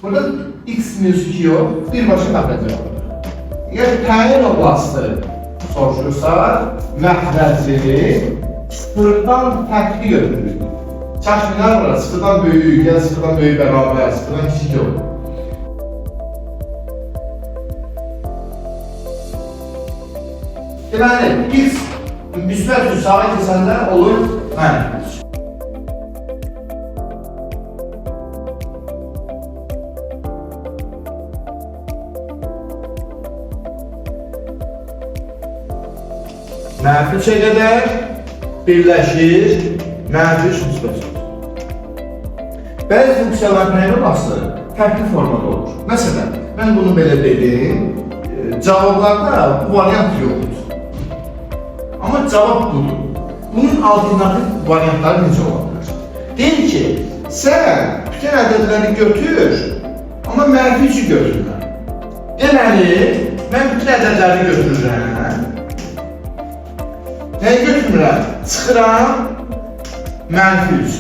Burada x minus 2 yox, birbaşa məxrəci olur. Əgər təyin oblastı soruşursa, məxrəci sıfırdan fərqli götürülür. Çəşmilər var, sıfırdan böyük, ya sıfırdan böyük bərabər, sıfırdan kiçik olur. Deməli, x müsbət sağa keçəndə olur mənfi. Mənfi 3-ə qədər birləşir, mənfi 3 müsbət 3. Bəzi funksiyaların nəyə olması fərqli formada olur. Məsələn, mən bunu belə dedim, cavablarda bu variant yoxdur. Amma cavab budur. Bunun alternativ variantları necə ola bilər? Deyir ki, sən bütün ədədləri götür, amma mənfi 3-ü götürürəm. Deməli, mən bütün ədədləri götürürəm. Nəyi götürmürəm? Çıxıram mənfi 3.